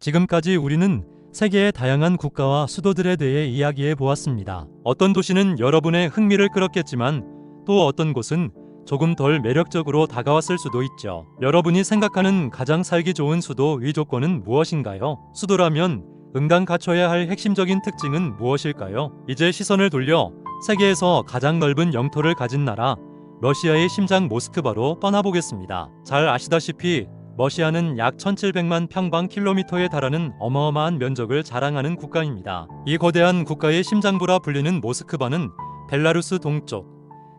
지금까지 우리는 세계의 다양한 국가와 수도들에 대해 이야기해 보았습니다. 어떤 도시는 여러분의 흥미를 끌었겠지만 또 어떤 곳은 조금 덜 매력적으로 다가왔을 수도 있죠. 여러분이 생각하는 가장 살기 좋은 수도의 조건은 무엇인가요? 수도라면 응당 갖춰야 할 핵심적인 특징은 무엇일까요? 이제 시선을 돌려 세계에서 가장 넓은 영토를 가진 나라 러시아의 심장 모스크바로 떠나보겠습니다. 잘 아시다시피 러시아는 약 1700만 평방킬로미터에 달하는 어마어마한 면적을 자랑하는 국가입니다. 이 거대한 국가의 심장부라 불리는 모스크바는 벨라루스 동쪽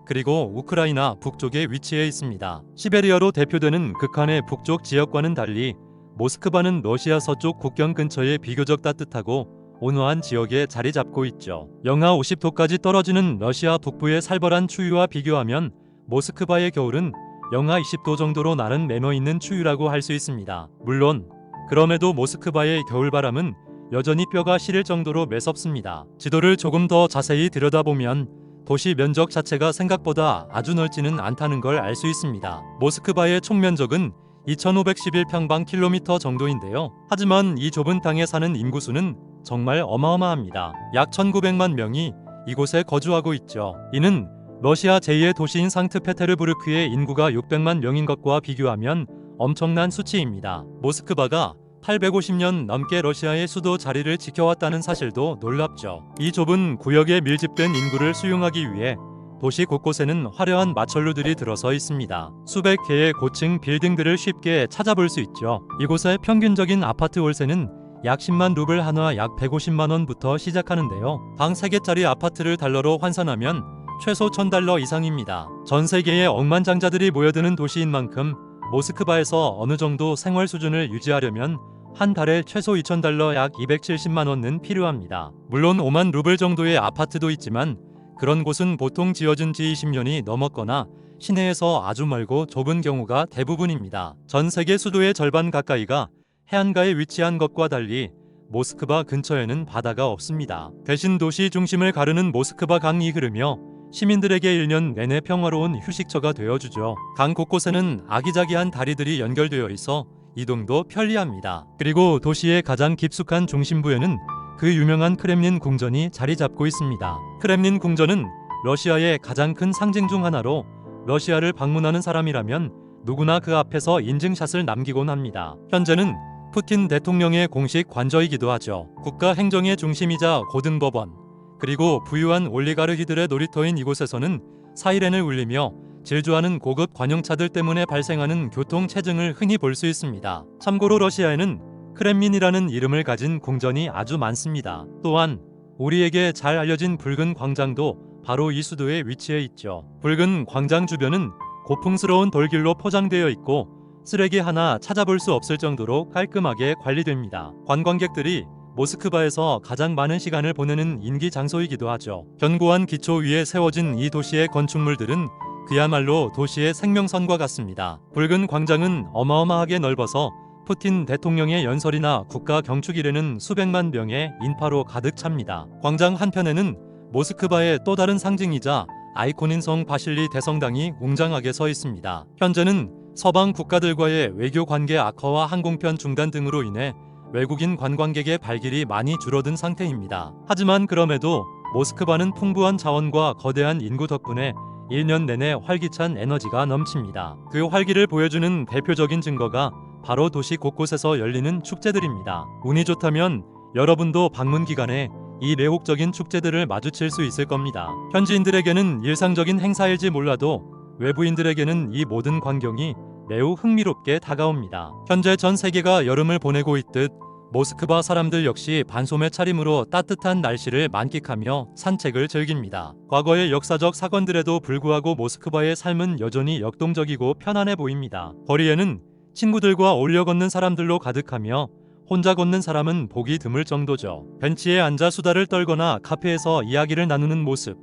그리고 우크라이나 북쪽에 위치해 있습니다. 시베리아로 대표되는 극한의 북쪽 지역과는 달리 모스크바는 러시아 서쪽 국경 근처에 비교적 따뜻하고 온화한 지역에 자리 잡고 있죠. 영하 50도까지 떨어지는 러시아 북부의 살벌한 추위와 비교하면 모스크바의 겨울은 영하 20도 정도로 나름 매너 있는 추위라고 할 수 있습니다. 물론 그럼에도 모스크바의 겨울바람은 여전히 뼈가 시릴 정도로 매섭습니다. 지도를 조금 더 자세히 들여다보면 도시 면적 자체가 생각보다 아주 넓지는 않다는 걸 알 수 있습니다. 모스크바의 총 면적은 2511평방킬로미터 정도인데요. 하지만 이 좁은 땅에 사는 인구수는 정말 어마어마합니다. 약 1900만 명이 이곳에 거주하고 있죠. 이는 러시아 제2의 도시인 상트페테르부르크의 인구가 600만 명인 것과 비교하면 엄청난 수치입니다. 모스크바가 850년 넘게 러시아의 수도 자리를 지켜왔다는 사실도 놀랍죠. 이 좁은 구역에 밀집된 인구를 수용하기 위해 도시 곳곳에는 화려한 마천루들이 들어서 있습니다. 수백 개의 고층 빌딩들을 쉽게 찾아볼 수 있죠. 이곳의 평균적인 아파트 월세는 약 10만 루블 한화 약 150만 원부터 시작하는데요. 방 3개짜리 아파트를 달러로 환산하면 최소 1000달러 이상입니다. 전 세계의 억만장자들이 모여드는 도시인 만큼 모스크바에서 어느 정도 생활 수준을 유지하려면 한 달에 최소 2000달러 약 270만 원은 필요합니다. 물론 5만 루블 정도의 아파트도 있지만 그런 곳은 보통 지어진 지 20년이 넘었거나 시내에서 아주 멀고 좁은 경우가 대부분입니다. 전 세계 수도의 절반 가까이가 해안가에 위치한 것과 달리 모스크바 근처에는 바다가 없습니다. 대신 도시 중심을 가르는 모스크바 강이 흐르며 시민들에게 1년 내내 평화로운 휴식처가 되어주죠. 강 곳곳에는 아기자기한 다리들이 연결되어 있어 이동도 편리합니다. 그리고 도시의 가장 깊숙한 중심부에는 그 유명한 크렘린 궁전이 자리 잡고 있습니다. 크렘린 궁전은 러시아의 가장 큰 상징 중 하나로 러시아를 방문하는 사람이라면 누구나 그 앞에서 인증샷을 남기곤 합니다. 현재는 푸틴 대통령의 공식 관저이기도 하죠. 국가 행정의 중심이자 고등법원 그리고 부유한 올리가르히들의 놀이터인 이곳에서는 사이렌을 울리며 질주하는 고급 관용차들 때문에 발생하는 교통체증을 흔히 볼 수 있습니다. 참고로 러시아에는 크렘린이라는 이름을 가진 궁전이 아주 많습니다. 또한 우리에게 잘 알려진 붉은 광장도 바로 이 수도에 위치해 있죠. 붉은 광장 주변은 고풍스러운 돌길로 포장되어 있고 쓰레기 하나 찾아볼 수 없을 정도로 깔끔하게 관리됩니다. 관광객들이 모스크바에서 가장 많은 시간을 보내는 인기 장소이기도 하죠. 견고한 기초 위에 세워진 이 도시의 건축물들은 그야말로 도시의 생명선과 같습니다. 붉은 광장은 어마어마하게 넓어서 푸틴 대통령의 연설이나 국가 경축일에는 수백만 명의 인파로 가득 찹니다. 광장 한편에는 모스크바의 또 다른 상징이자 아이콘인 성 바실리 대성당이 웅장하게 서 있습니다. 현재는 서방 국가들과의 외교 관계 악화와 항공편 중단 등으로 인해 외국인 관광객의 발길이 많이 줄어든 상태입니다. 하지만 그럼에도 모스크바는 풍부한 자원과 거대한 인구 덕분에 1년 내내 활기찬 에너지가 넘칩니다. 그 활기를 보여주는 대표적인 증거가 바로 도시 곳곳에서 열리는 축제들입니다. 운이 좋다면 여러분도 방문 기간에 이 매혹적인 축제들을 마주칠 수 있을 겁니다. 현지인들에게는 일상적인 행사일지 몰라도 외부인들에게는 이 모든 광경이 매우 흥미롭게 다가옵니다. 현재 전 세계가 여름을 보내고 있듯 모스크바 사람들 역시 반소매 차림으로 따뜻한 날씨를 만끽하며 산책을 즐깁니다. 과거의 역사적 사건들에도 불구하고 모스크바의 삶은 여전히 역동적이고 편안해 보입니다. 거리에는 친구들과 어울려 걷는 사람들로 가득하며 혼자 걷는 사람은 보기 드물 정도죠. 벤치에 앉아 수다를 떨거나 카페에서 이야기를 나누는 모습,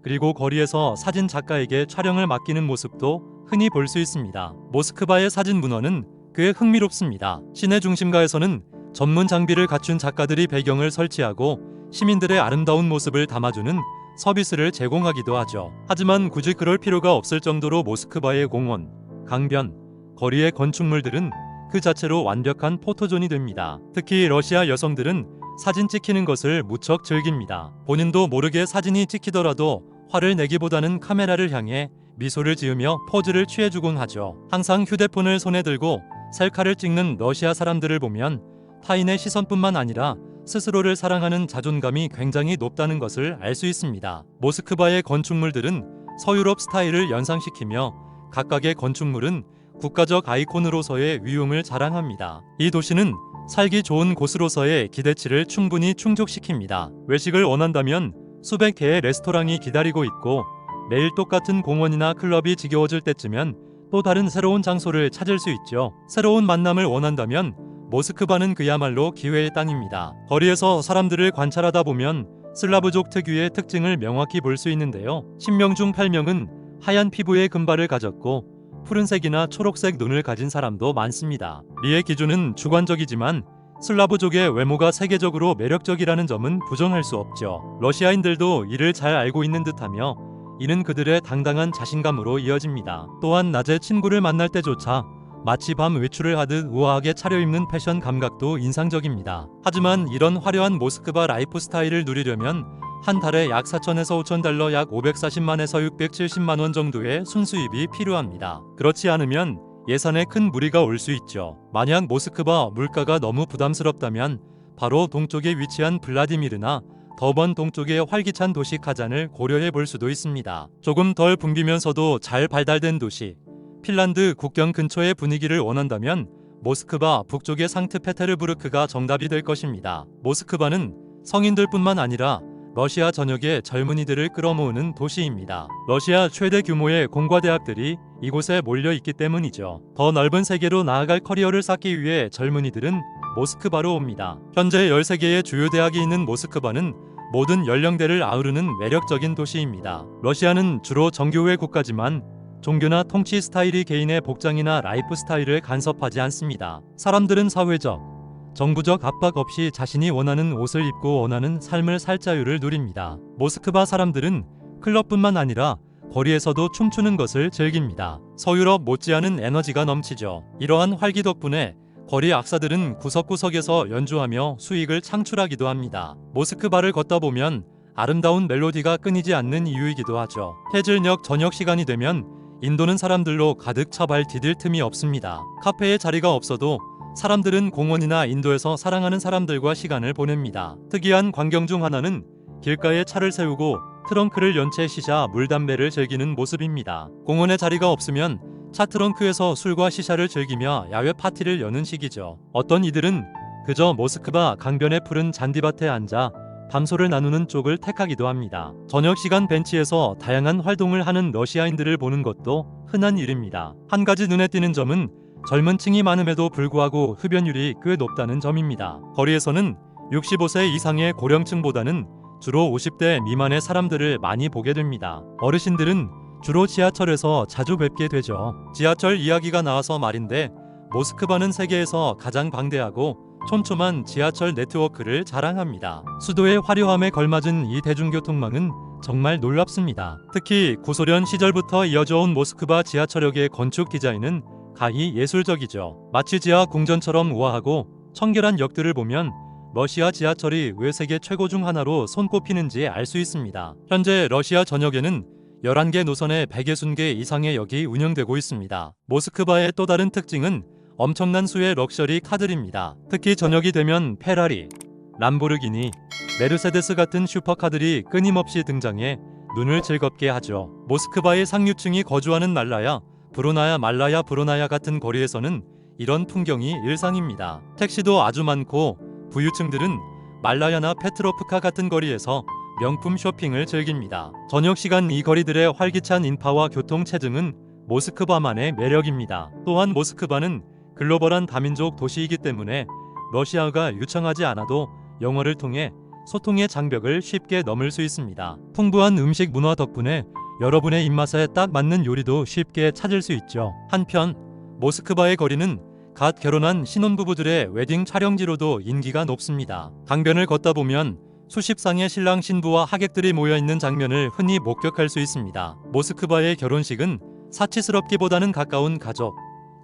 그리고 거리에서 사진 작가에게 촬영을 맡기는 모습도 흔히 볼 수 있습니다. 모스크바의 사진 문화는 꽤 흥미롭습니다. 시내 중심가에서는 전문 장비를 갖춘 작가들이 배경을 설치하고 시민들의 아름다운 모습을 담아주는 서비스를 제공하기도 하죠. 하지만 굳이 그럴 필요가 없을 정도로 모스크바의 공원, 강변, 거리의 건축물들은 그 자체로 완벽한 포토존이 됩니다. 특히 러시아 여성들은 사진 찍히는 것을 무척 즐깁니다. 본인도 모르게 사진이 찍히더라도 화를 내기보다는 카메라를 향해 미소를 지으며 포즈를 취해주곤 하죠. 항상 휴대폰을 손에 들고 셀카를 찍는 러시아 사람들을 보면 타인의 시선뿐만 아니라 스스로를 사랑하는 자존감이 굉장히 높다는 것을 알 수 있습니다. 모스크바의 건축물들은 서유럽 스타일을 연상시키며 각각의 건축물은 국가적 아이콘으로서의 위용을 자랑합니다. 이 도시는 살기 좋은 곳으로서의 기대치를 충분히 충족시킵니다. 외식을 원한다면 수백 개의 레스토랑이 기다리고 있고 매일 똑같은 공원이나 클럽이 지겨워질 때쯤엔 또 다른 새로운 장소를 찾을 수 있죠. 새로운 만남을 원한다면 모스크바는 그야말로 기회의 땅입니다. 거리에서 사람들을 관찰하다 보면 슬라브족 특유의 특징을 명확히 볼 수 있는데요. 10명 중 8명은 하얀 피부의 금발을 가졌고 푸른색이나 초록색 눈을 가진 사람도 많습니다. 미의 기준은 주관적이지만 슬라브족의 외모가 세계적으로 매력적이라는 점은 부정할 수 없죠. 러시아인들도 이를 잘 알고 있는 듯하며 이는 그들의 당당한 자신감으로 이어집니다. 또한 낮에 친구를 만날 때조차 마치 밤 외출을 하듯 우아하게 차려입는 패션 감각도 인상적입니다. 하지만 이런 화려한 모스크바 라이프 스타일을 누리려면 한 달에 약 4,000에서 5,000달러 약 540만에서 670만 원 정도의 순수입이 필요합니다. 그렇지 않으면 예산에 큰 무리가 올 수 있죠. 만약 모스크바 물가가 너무 부담스럽다면 바로 동쪽에 위치한 블라디미르나 더번 동쪽의 활기찬 도시 카잔을 고려해 볼 수도 있습니다. 조금 덜 붐비면서도 잘 발달된 도시 핀란드 국경 근처의 분위기를 원한다면 모스크바 북쪽의 상트페테르부르크가 정답이 될 것입니다. 모스크바는 성인들뿐만 아니라 러시아 전역의 젊은이들을 끌어모으는 도시입니다. 러시아 최대 규모의 공과대학들이 이곳에 몰려 있기 때문이죠. 더 넓은 세계로 나아갈 커리어를 쌓기 위해 젊은이들은 모스크바로 옵니다. 현재 13개의 주요 대학이 있는 모스크바는 모든 연령대를 아우르는 매력적인 도시입니다. 러시아는 주로 정교회 국가지만 종교나 통치 스타일이 개인의 복장이나 라이프 스타일을 간섭하지 않습니다. 사람들은 사회적, 정부적 압박 없이 자신이 원하는 옷을 입고 원하는 삶을 살 자유를 누립니다. 모스크바 사람들은 클럽뿐만 아니라 거리에서도 춤추는 것을 즐깁니다. 서유럽 못지않은 에너지가 넘치죠. 이러한 활기 덕분에 거리 악사들은 구석구석에서 연주하며 수익을 창출하기도 합니다. 모스크바를 걷다 보면 아름다운 멜로디가 끊이지 않는 이유이기도 하죠. 해질녘 저녁 시간이 되면 인도는 사람들로 가득 차 발 디딜 틈이 없습니다. 카페에 자리가 없어도 사람들은 공원이나 인도에서 사랑하는 사람들과 시간을 보냅니다. 특이한 광경 중 하나는 길가에 차를 세우고 트렁크를 연 채 시샤, 물, 담배를 즐기는 모습입니다. 공원에 자리가 없으면 차 트렁크에서 술과 시샤를 즐기며 야외 파티를 여는 시기죠. 어떤 이들은 그저 모스크바 강변의 푸른 잔디밭에 앉아 담소를 나누는 쪽을 택하기도 합니다. 저녁 시간 벤치에서 다양한 활동을 하는 러시아인들을 보는 것도 흔한 일입니다. 한 가지 눈에 띄는 점은 젊은 층이 많음에도 불구하고 흡연율이 꽤 높다는 점입니다. 거리에서는 65세 이상의 고령층보다는 주로 50대 미만의 사람들을 많이 보게 됩니다. 어르신들은 주로 지하철에서 자주 뵙게 되죠. 지하철 이야기가 나와서 말인데 모스크바는 세계에서 가장 방대하고 촘촘한 지하철 네트워크를 자랑합니다. 수도의 화려함에 걸맞은 이 대중교통망은 정말 놀랍습니다. 특히 구소련 시절부터 이어져온 모스크바 지하철역의 건축 디자인은 가히 예술적이죠. 마치 지하 궁전처럼 우아하고 청결한 역들을 보면 러시아 지하철이 왜 세계 최고 중 하나로 손꼽히는지 알 수 있습니다. 현재 러시아 전역에는 11개 노선의 160개 이상의 역이 운영되고 있습니다. 모스크바의 또 다른 특징은 엄청난 수의 럭셔리 카들입니다. 특히 저녁이 되면 페라리, 람보르기니, 메르세데스 같은 슈퍼카들이 끊임없이 등장해 눈을 즐겁게 하죠. 모스크바의 상류층이 거주하는 말라야, 브로나야 같은 거리에서는 이런 풍경이 일상입니다. 택시도 아주 많고 부유층들은 말라야나 페트로프카 같은 거리에서 명품 쇼핑을 즐깁니다. 저녁 시간 이 거리들의 활기찬 인파와 교통체증은 모스크바만의 매력입니다. 또한 모스크바는 글로벌한 다민족 도시이기 때문에 러시아어가 유창하지 않아도 영어를 통해 소통의 장벽을 쉽게 넘을 수 있습니다. 풍부한 음식 문화 덕분에 여러분의 입맛에 딱 맞는 요리도 쉽게 찾을 수 있죠. 한편 모스크바의 거리는 갓 결혼한 신혼부부들의 웨딩 촬영지로도 인기가 높습니다. 강변을 걷다 보면 수십 쌍의 신랑 신부와 하객들이 모여있는 장면을 흔히 목격할 수 있습니다. 모스크바의 결혼식은 사치스럽기보다는 가까운 가족,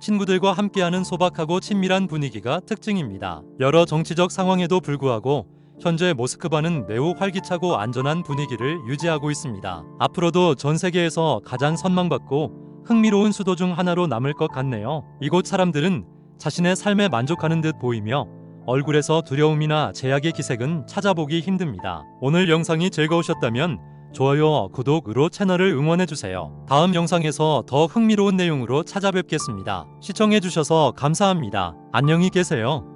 친구들과 함께하는 소박하고 친밀한 분위기가 특징입니다. 여러 정치적 상황에도 불구하고 현재 모스크바는 매우 활기차고 안전한 분위기를 유지하고 있습니다. 앞으로도 전 세계에서 가장 선망받고 흥미로운 수도 중 하나로 남을 것 같네요. 이곳 사람들은 자신의 삶에 만족하는 듯 보이며 얼굴에서 두려움이나 제약의 기색은 찾아보기 힘듭니다. 오늘 영상이 즐거우셨다면 좋아요와 구독으로 채널을 응원해주세요. 다음 영상에서 더 흥미로운 내용으로 찾아뵙겠습니다. 시청해주셔서 감사합니다. 안녕히 계세요.